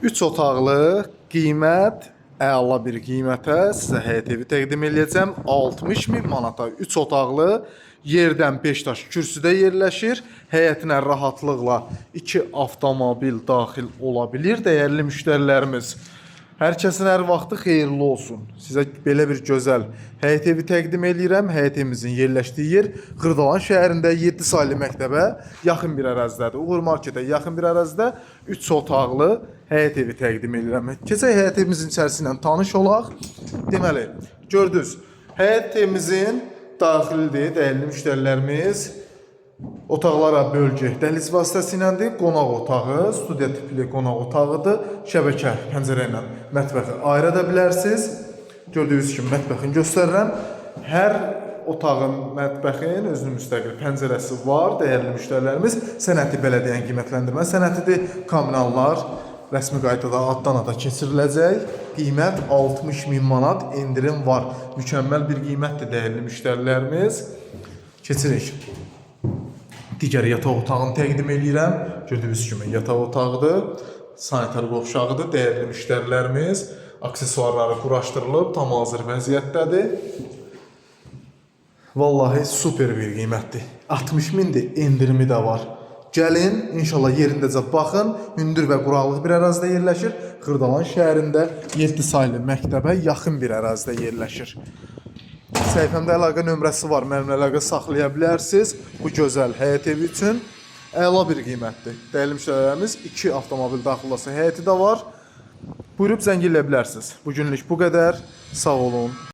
3 otaqlı qiymət, əla bir qiymətə sizə həyət evi təqdim edəcəm. 60 min manata 3 otaqlı yerdən 5 daş kürsüdə yerləşir. Həyətinə rahatlıqla 2 avtomobil daxil ola bilir. Dəyərli müştərilərimiz, hər kəsin hər vaxtı xeyirli olsun. Sizə belə bir gözəl həyət evi təqdim edirəm. Həyət evimizin yerləşdiyi yer Xırdalan şəhərində 7 saylı məktəbə yaxın bir ərazidədir. Uğur Marketə yaxın bir ərazidə 3 otaqlı həyət evi təqdim edirəm. Keçək həyət evimizin içərisi ilə tanış olaq. Deməli, gördünüz, həyət evimizin daxilidir, dəyərli müştərilərimiz. Otaqlara bölgü dəhliz vasitəsilədir. Qonaq otağı, studiya tipli qonaq otağıdır. Şəbəkə pəncərə ilə mətbəxi ayıra bilərsiniz. Gördüyünüz kimi mətbəxini göstərirəm. Hər otağın, mətbəxin özünün müstəqil pəncərəsi var. Dəyərli müştərilərimiz, sənəti bələdiyyənin qiymətləndirmə sənətidir. Kommunallar rəsmi qaydada addan ada keçiriləcək. Qiymət 60 min manat, endirim var. Mükəmməl bir qiymətdir dəyərli müştərilərimiz. Keçirik. Digər yataq otağını təqdim edirəm. Gördüyünüz kimi yataq otağıdır. Sanitar qovşağıdır. Dəyərli müştərilərimiz, aksesuarları quraşdırılıb, tam hazır vəziyyətdədir. Vallahi super bir qiymətdir. 60 mindir, endirimi də var. Gəlin, inşallah yerindəcə baxın. Hündür və quraqlıq bir ərazidə yerləşir. Xırdalan şəhərində 7 saylı məktəbə yaxın bir ərazidə yerləşir. Səhifəmdə əlaqə nömrəsi var, mənimlə əlaqə saxlaya bilərsiniz. Bu gözəl həyət evi üçün əla bir qiymətdir. Dəyərli müştərilərimiz, 2 avtomobil daxil olsa həyəti də var. Buyurub zəng eləyə bilərsiniz. Bugünlük bu qədər. Sağ olun.